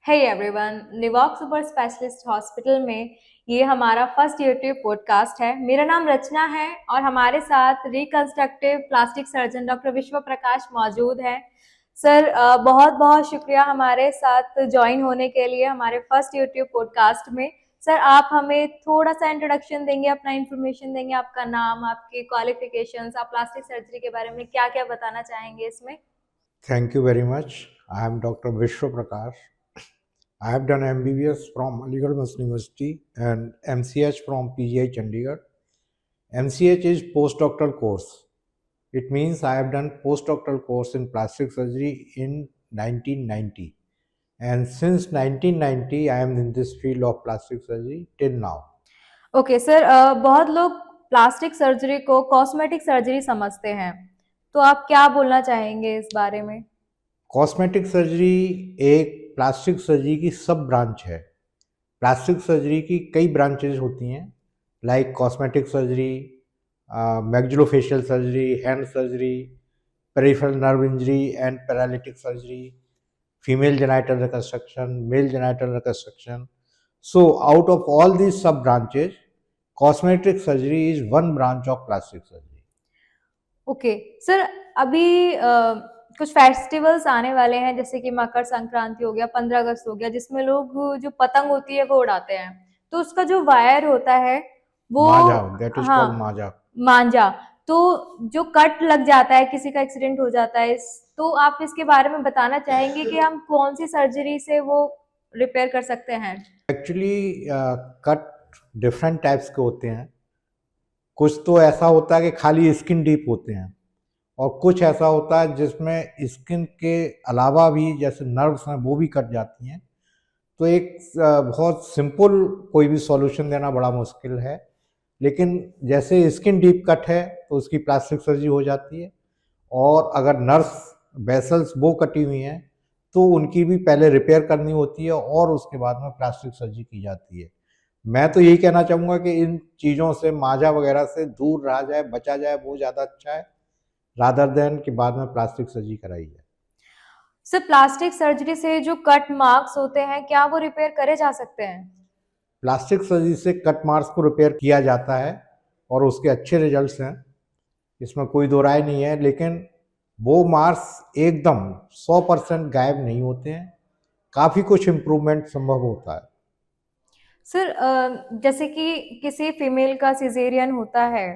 हे everyone, Nivok super specialist hospital में ये हमारा फर्स्ट यूट्यूब पॉडकास्ट है। मेरा नाम रचना है और हमारे साथ रिकंस्ट्रक्टिव प्लास्टिक सर्जन डॉक्टर विश्व प्रकाश मौजूद है। सर, बहुत बहुत शुक्रिया हमारे साथ ज्वाइन होने के लिए हमारे फर्स्ट यूट्यूब पॉडकास्ट में। सर, आप हमें थोड़ा सा इंट्रोडक्शन देंगे, अपना इंफॉर्मेशन देंगे, आपका नाम, आपके क्वालिफिकेशंस, आप प्लास्टिक सर्जरी के बारे में क्या क्या बताना चाहेंगे इसमें? Thank you very much. I am Dr. Vishwa Prakash. I have done MBBS from Aligarh Muslim University and MCH from PGI Chandigarh. MCH is postdoctoral course. It means I have done postdoctoral course in plastic surgery in 1990. And since 1990, I am in this field of plastic surgery till now. Okay sir, बहुत लोग plastic surgery को cosmetic surgery समझते हैं, तो आप क्या बोलना चाहेंगे इस बारे में? कॉस्मेटिक सर्जरी एक प्लास्टिक सर्जरी की सब ब्रांच है। प्लास्टिक सर्जरी की कई ब्रांचेज होती हैं, like cosmetic surgery, maxillofacial surgery, hand surgery, peripheral nerve injury and paralytic surgery, female genital reconstruction, mail genital reconstruction. So out of all these sub branches, cosmetic surgery is one branch of plastic surgery. Okay sir, अभी कुछ festivals आने वाले हैं, जैसे कि मकर संक्रांति हो गया, 15 अगस्त हो गया, जिसमें लोग जो पतंग होती है वो उड़ाते हैं, तो उसका जो वायर होता है वो Maja, that is हाँ, called maja. मांझा, तो जो कट लग जाता है, किसी का एक्सीडेंट हो जाता है, तो आप इसके बारे में बताना चाहेंगे कि हम कौन सी सर्जरी से वो रिपेयर कर सकते हैं? एक्चुअली कट डिफरेंट टाइप्स के होते हैं। कुछ तो ऐसा होता है कि खाली स्किन डीप होते हैं, और कुछ ऐसा होता है जिसमें स्किन के अलावा भी जैसे नर्व्स हैं वो भी कट जाती हैं। तो एक बहुत सिंपल कोई भी सॉल्यूशन देना बड़ा मुश्किल है, लेकिन जैसे स्किन डीप कट है तो उसकी प्लास्टिक सर्जरी हो जाती है, और अगर नर्व्स वेसल्स वो कटी हुई हैं तो उनकी भी पहले रिपेयर करनी होती है और उसके बाद में प्लास्टिक सर्जरी की जाती है। मैं तो यही कहना चाहूँगा कि इन चीज़ों से, माजा वगैरह से दूर रहा जाए, बचा जाए, वो ज़्यादा अच्छा है रादर देन कि बाद में प्लास्टिक सर्जरी कराई जाए। सर, प्लास्टिक सर्जरी से जो कट मार्क्स होते हैं, क्या वो रिपेयर करे जा सकते हैं? प्लास्टिक सर्जरी से कट मार्क्स को रिपेयर किया जाता है और उसके अच्छे रिजल्ट्स हैं, इसमें कोई दो राय नहीं है, लेकिन वो मार्क्स एकदम 100% गायब नहीं होते हैं, काफ़ी कुछ इम्प्रूवमेंट संभव होता है। सर, जैसे कि किसी फीमेल का सिजेरियन होता है,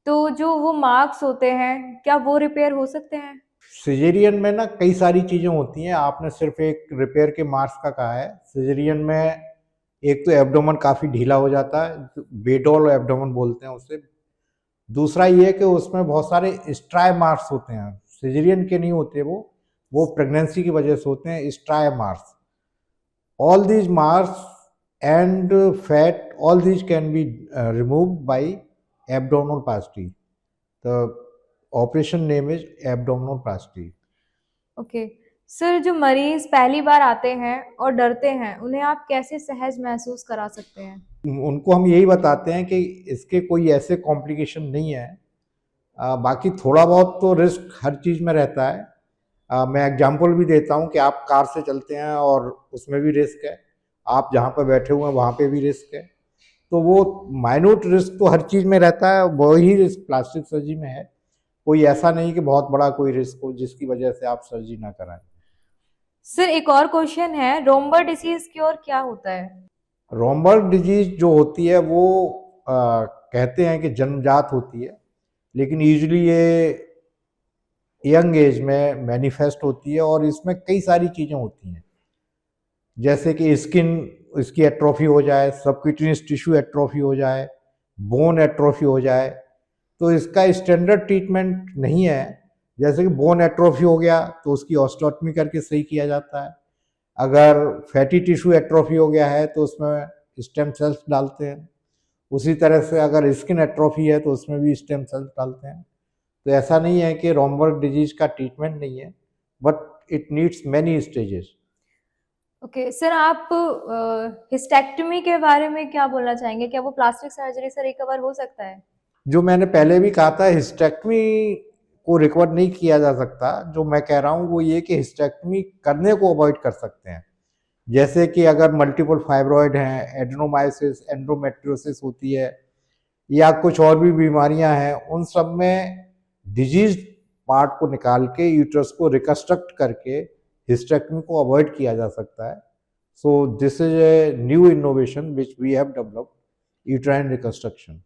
तो जो वो मार्क्स होते हैं, क्या वो रिपेयर हो सकते हैं? सिजेरियन में ना कई सारी चीज़ें होती हैं, आपने सिर्फ एक रिपेयर के मार्क्स का कहा है। सिजेरियन में एक तो एब्डोमेन काफ़ी ढीला हो जाता है, बेडोल एब्डोमेन बोलते हैं उसे। दूसरा ये है कि उसमें बहुत सारे स्ट्राई मार्क्स होते हैं, सिजेरियन के नहीं होते वो प्रेगनेंसी की वजह से होते हैं स्ट्राई marks. All these marks and fat, all these can be removed by abdominoplasty. The operation name is abdominoplasty. Okay sir, जो मरीज पहली बार आते हैं और डरते हैं, उन्हें आप कैसे सहज महसूस करा सकते हैं? उनको हम यही बताते हैं कि इसके कोई ऐसे कॉम्प्लिकेशन नहीं है। बाकी थोड़ा बहुत तो रिस्क हर चीज़ में रहता है। मैं एग्जांपल भी देता हूँ कि आप कार से चलते हैं और उसमें भी रिस्क है, आप जहाँ पर बैठे हुए हैं वहाँ पे भी रिस्क है। तो वो माइन्यूट रिस्क तो हर चीज़ में रहता है, वही रिस्क प्लास्टिक सर्जरी में है। कोई ऐसा नहीं कि बहुत बड़ा कोई रिस्क हो जिसकी वजह से आप सर्जरी ना कराएं। सर, एक और क्वेश्चन है, रोमबर डिसीज क्योर क्या होता है? रोमबर्ग डिजीज जो होती है वो कहते हैं कि जन्मजात होती है, लेकिन यूजुअली ये यंग एज में मैनिफेस्ट होती है, और इसमें कई सारी चीज़ें होती हैं, जैसे कि स्किन इसकी एट्रोफी हो जाए, सबक्यूटेनियस टिश्यू एट्रोफी हो जाए, बोन एट्रोफी हो जाए। तो इसका स्टैंडर्ड ट्रीटमेंट नहीं है। जैसे कि बोन एट्रोफी हो गया तो उसकी ऑस्टियोटॉमी करके सही किया जाता है। अगर फैटी टिश्यू एट्रोफी हो गया है तो उसमें स्टेम सेल्स डालते हैं। उसी तरह से अगर स्किन एट्रोफी है तो उसमें भी स्टेम सेल्स डालते हैं। तो ऐसा नहीं है कि रोमबर्ग डिजीज का ट्रीटमेंट नहीं है, but it needs many stages. Okay sir, आप हिस्टेक्टमी के बारे में क्या बोलना चाहेंगे? क्या वो प्लास्टिक सर्जरी से रिकवर हो सकता है? जो मैंने पहले भी कहा था, हिस्टेक्टमी को रिकवर नहीं किया जा सकता। जो मैं कह रहा हूँ वो ये कि हिस्टेक्टमी करने को अवॉइड कर सकते हैं। जैसे कि अगर मल्टीपल फाइब्रॉइड हैं, एडेनोमायोसिस, एंडोमेट्रियोसिस होती है, या कुछ और भी बीमारियां हैं, उन सब में डिजीज पार्ट को निकाल के यूट्रस को रिकंस्ट्रक्ट करके हिस्टेक्टमी को अवॉइड किया जा सकता है. So this is a new innovation which we have developed, uterine reconstruction.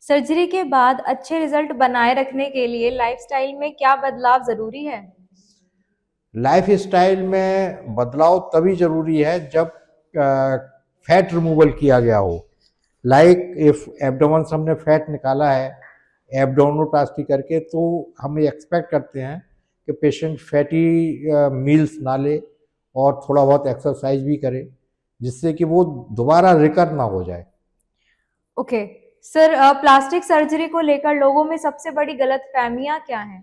Surgery के बाद अच्छे रिजल्ट बनाए रखने के लिए लाइफस्टाइल में क्या बदलाव जरूरी है? लाइफ स्टाइल में बदलाव तभी जरूरी है जब फैट रिमूवल किया गया हो. लाइक इफ एब्डोमेन से हमने फैट निकाला है एब्डोमिनोप्लास्टी करके, तो हम एक्सपेक्ट करते हैं कि पेशेंट फैटी मील्स ना ले और थोड़ा बहुत एक्सरसाइज भी करे, जिससे कि वो दोबारा रिकर ना हो जाए. ओके सर, प्लास्टिक सर्जरी को लेकर लोगों में सबसे बड़ी गलतफहमियां क्या हैं?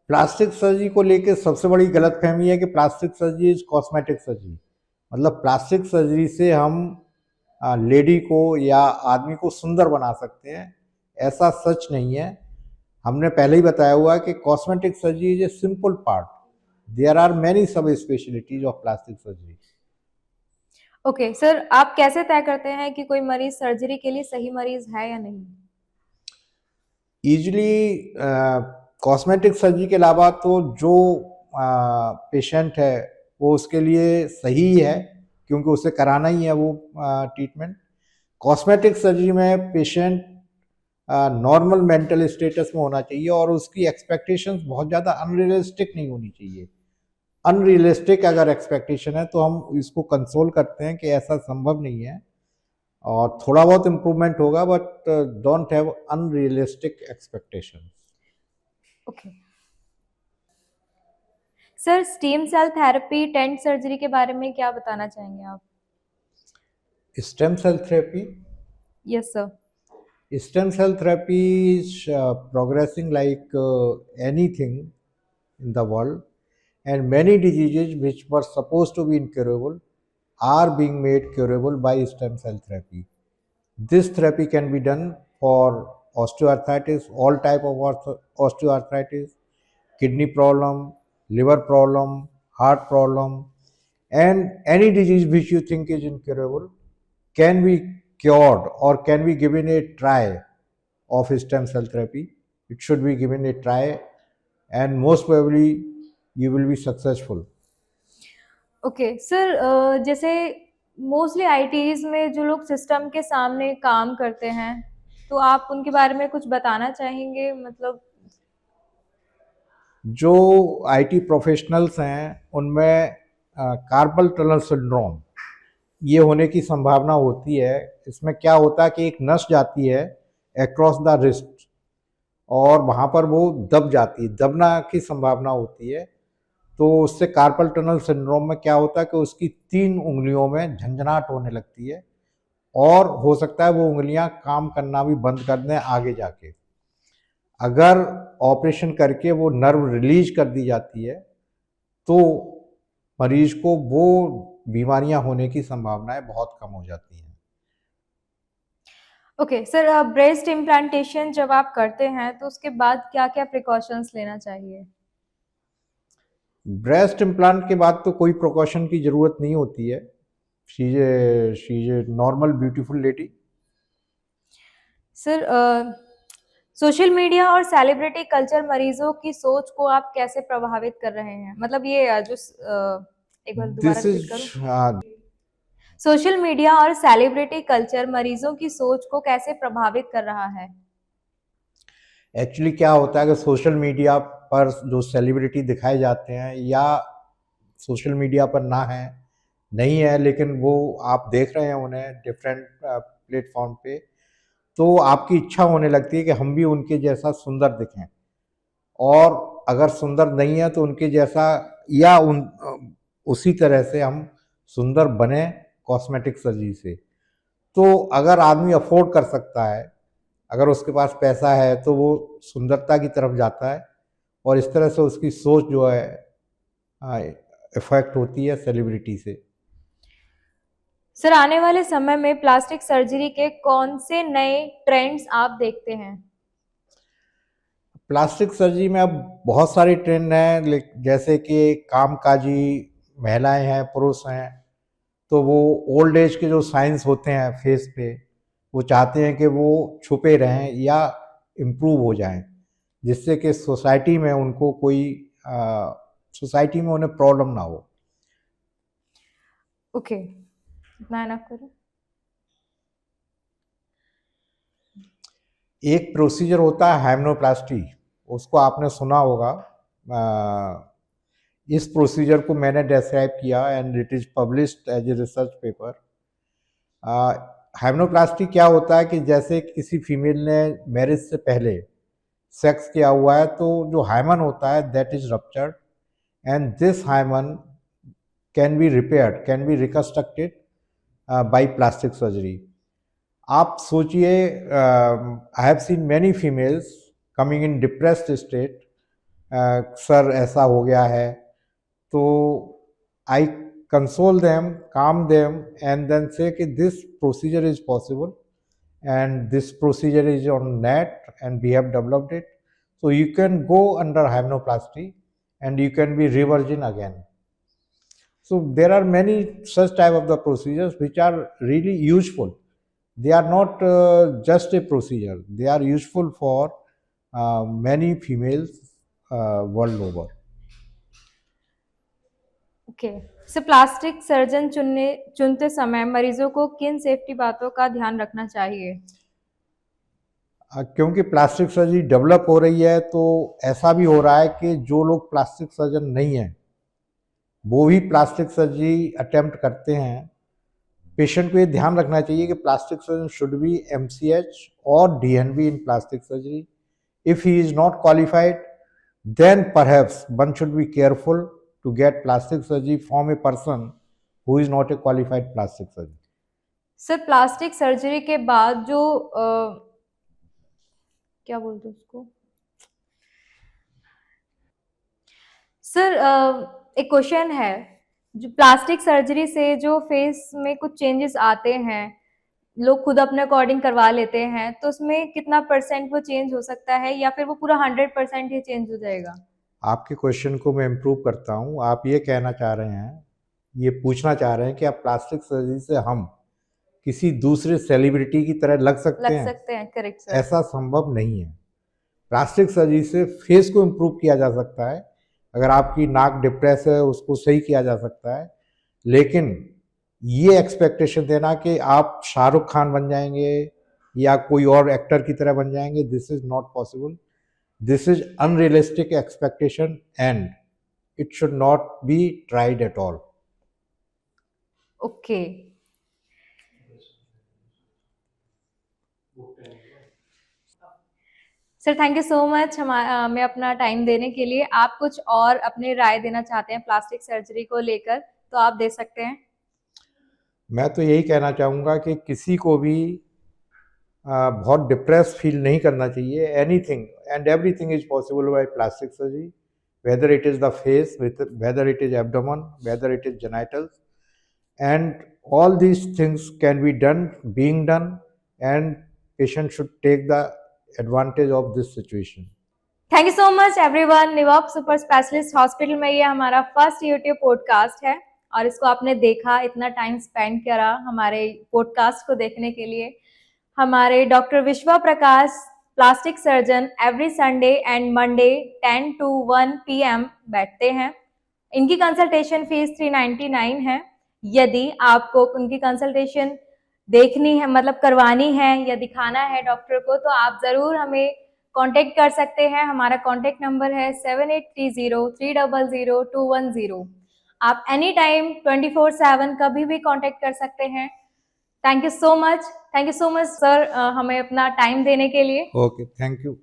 प्लास्टिक सर्जरी को लेकर सबसे बड़ी गलतफहमी है कि plastic surgery is cosmetic surgery. मतलब प्लास्टिक सर्जरी से हम लेडी को या आदमी को सुंदर बना सकते हैं. ऐसा सच नहीं है. हमने पहले ही बताया हुआ है कि cosmetic surgery is a simple part. There are many sub specialities of plastic surgery. Okay sir, आप कैसे तय करते हैं कि कोई मरीज सर्जरी के लिए सही मरीज है या नहीं? यूजली कॉस्मेटिक सर्जरी के अलावा तो जो पेशेंट है वो उसके लिए सही है, क्योंकि उसे कराना ही है वो ट्रीटमेंट. कॉस्मेटिक सर्जरी में पेशेंट नॉर्मल मेंटल स्टेटस में होना चाहिए और उसकी एक्सपेक्टेशंस बहुत ज़्यादा अनरियलिस्टिक नहीं होनी चाहिए. अनरियलिस्टिक अगर एक्सपेक्टेशन है तो हम इसको कंसोल करते हैं कि ऐसा संभव नहीं है और थोड़ा बहुत इम्प्रूवमेंट होगा, but don't have unrealistic expectations. Okay sir, stem cell therapy, tent surgery के बारे में क्या बताना चाहेंगे आप? Stem cell therapy. Yes sir. Stem cell therapy is progressing like anything in the world, and many diseases which were supposed to be incurable are being made curable by stem cell therapy. This therapy can be done for osteoarthritis, all type of osteoarthritis, kidney problem, liver problem, heart problem, and any disease which you think is incurable can be cured or can be given a try of stem cell therapy. It should be given a try, and most probably you will be successful. Okay sir, जैसे mostly ITs में जो लोग system के सामने काम करते हैं, तो आप उनके बारे में कुछ बताना चाहेंगे? मतलब जो आईटी प्रोफेशनल्स हैं उनमें कार्पल टनल सिंड्रोम ये होने की संभावना होती है. इसमें क्या होता है कि एक नस जाती है अक्रॉस द रिस्ट और वहाँ पर वो दब जाती है, दबना की संभावना होती है. तो उससे कार्पल टनल सिंड्रोम में क्या होता है कि उसकी 3 उंगलियों में झंझनाहट होने लगती है और हो सकता है वो उंगलियां काम करना भी बंद कर दें आगे जाके. अगर ऑपरेशन करके वो नर्व रिलीज कर दी जाती है तो मरीज को वो बीमारियां होने की संभावनाएं बहुत कम हो जाती हैं. ओके सर, ब्रेस्ट इम्प्लांटेशन जब आप करते हैं तो उसके बाद क्या क्या प्रिकॉशंस लेना चाहिए? ब्रेस्ट इम्प्लांट के बाद तो कोई प्रिकॉशन की ज़रूरत नहीं होती है. She is a normal beautiful lady. Sir, social media और सेलिब्रिटी कल्चर मरीजों की सोच को आप कैसे प्रभावित कर रहे हैं? मतलब ये एक बार दोबारा दिस रिपीट इज करो. सोशल मीडिया और सेलिब्रिटी कल्चर मरीजों की सोच को कैसे प्रभावित कर रहा है? एक्चुअली क्या होता है कि सोशल मीडिया पर जो सेलिब्रिटी दिखाए जाते हैं या सोशल मीडिया पर ना है नहीं है, लेकिन वो आप देख रहे हैं उन्हें डिफरेंट प्लेटफॉर्म पे, तो आपकी इच्छा होने लगती है कि हम भी उनके जैसा सुंदर दिखें. और अगर सुंदर नहीं है तो उनके जैसा या उसी तरह से हम सुंदर बने कॉस्मेटिक सर्जरी से. तो अगर आदमी अफोर्ड कर सकता है, अगर उसके पास पैसा है, तो वो सुंदरता की तरफ जाता है और इस तरह से उसकी सोच जो है इफेक्ट होती है सेलिब्रिटी से. सर, आने वाले समय में प्लास्टिक सर्जरी के कौन से नए ट्रेंड्स आप देखते हैं? प्लास्टिक सर्जरी में अब बहुत सारे ट्रेंड हैं, जैसे कि कामकाजी महिलाएं हैं, पुरुष हैं, तो वो ओल्ड एज के जो साइंस होते हैं फेस पे, वो चाहते हैं कि वो छुपे रहें या इम्प्रूव हो जाएं, जिससे कि सोसाइटी में उनको कोई सोसाइटी में उन्हें प्रॉब्लम ना हो। ओके, इतना एनफ करो। एक प्रोसीजर होता है हाइमेनोप्लास्टी, उसको आपने सुना होगा। इस प्रोसीजर को मैंने डिस्क्राइब किया and it is published as a research paper. Hymenoplasty क्या होता है कि जैसे किसी फीमेल ने मैरिज से पहले सेक्स किया हुआ है, तो जो हाइमन होता है that is ruptured and this hymen can be repaired, can be reconstructed by plastic surgery. आप सोचिए, I have seen many females coming in depressed state, sir ऐसा हो गया है, तो I console them, calm them and then say कि this procedure is possible and this procedure is on net and we have developed it, so you can go under hymenoplasty and you can be re-virgin again. So there are many such type of the procedures which are really useful. They are not just a procedure, they are useful for many females world over. Okay, so plastic surgeon चुनते समय मरीजों को किन safety बातों का ध्यान रखना चाहिए? क्योंकि प्लास्टिक सर्जरी डेवलप हो रही है, तो ऐसा भी हो रहा है कि जो लोग प्लास्टिक सर्जन नहीं हैं वो भी प्लास्टिक सर्जरी अटेम्प्ट करते हैं। पेशेंट को ये ध्यान रखना चाहिए कि plastic surgeon should be MCH और DNB in plastic surgery. If he is not qualified, then perhaps one should be careful to get plastic surgery from a person who is not a qualified plastic surgeon. Sir plastic surgery के बाद जो क्या बोलते हैं उसको sir, एक question है, जो प्लास्टिक सर्जरी से जो फेस में कुछ चेंजेस आते हैं, लोग खुद अपने अकॉर्डिंग करवा लेते हैं, तो उसमें कितना % वो चेंज हो सकता है या फिर वो पूरा 100% ही चेंज हो जाएगा? आपके क्वेश्चन को मैं इम्प्रूव करता हूँ। आप ये कहना चाह रहे हैं, ये पूछना चाह रहे हैं कि आप प्लास्टिक सर्जरी से हम किसी दूसरे सेलिब्रिटी की तरह लग सकते हैं? Correct sir. ऐसा संभव नहीं है। प्लास्टिक सर्जरी से फेस को इम्प्रूव किया जा सकता है, अगर आपकी नाक डिप्रेस है उसको सही किया जा सकता है, लेकिन ये एक्सपेक्टेशन देना कि आप शाहरुख खान बन जाएंगे या कोई और एक्टर की तरह बन जाएंगे, this is not possible, this is unrealistic expectation and it should not be tried at all. Okay, sir thank you so much हमें अपना टाइम देने के लिए। आप कुछ और अपनी राय देना चाहते हैं प्लास्टिक सर्जरी को लेकर, तो आप दे सकते हैं। मैं तो यही कहना चाहूँगा कि किसी को भी बहुत डिप्रेस फील नहीं करना चाहिए। Anything and everything is possible by plastic surgery, whether it is the face, whether it is abdomen, whether it is genitals, and all these things can be done, being done, and patient should take the advantage of this situation. Thank you so much everyone. Nivok super specialist hospital में ये हमारा first YouTube podcast है और इसको आपने देखा, इतना time spend करा हमारे पॉडकास्ट को देखने के लिए। हमारे doctor Vishwa Prakash plastic surgeon every Sunday and Monday 10 to 1 PM बैठते हैं। इनकी कंसल्टेशन फीस 399 है। यदि आपको उनकी कंसल्टेशन देखनी है, मतलब करवानी है या दिखाना है डॉक्टर को, तो आप ज़रूर हमें कांटेक्ट कर सकते हैं। हमारा कांटेक्ट नंबर है 7830300210। आप एनी टाइम 24/7 कभी भी कांटेक्ट कर सकते हैं। Thank you so much sir हमें अपना टाइम देने के लिए। Okay, thank you.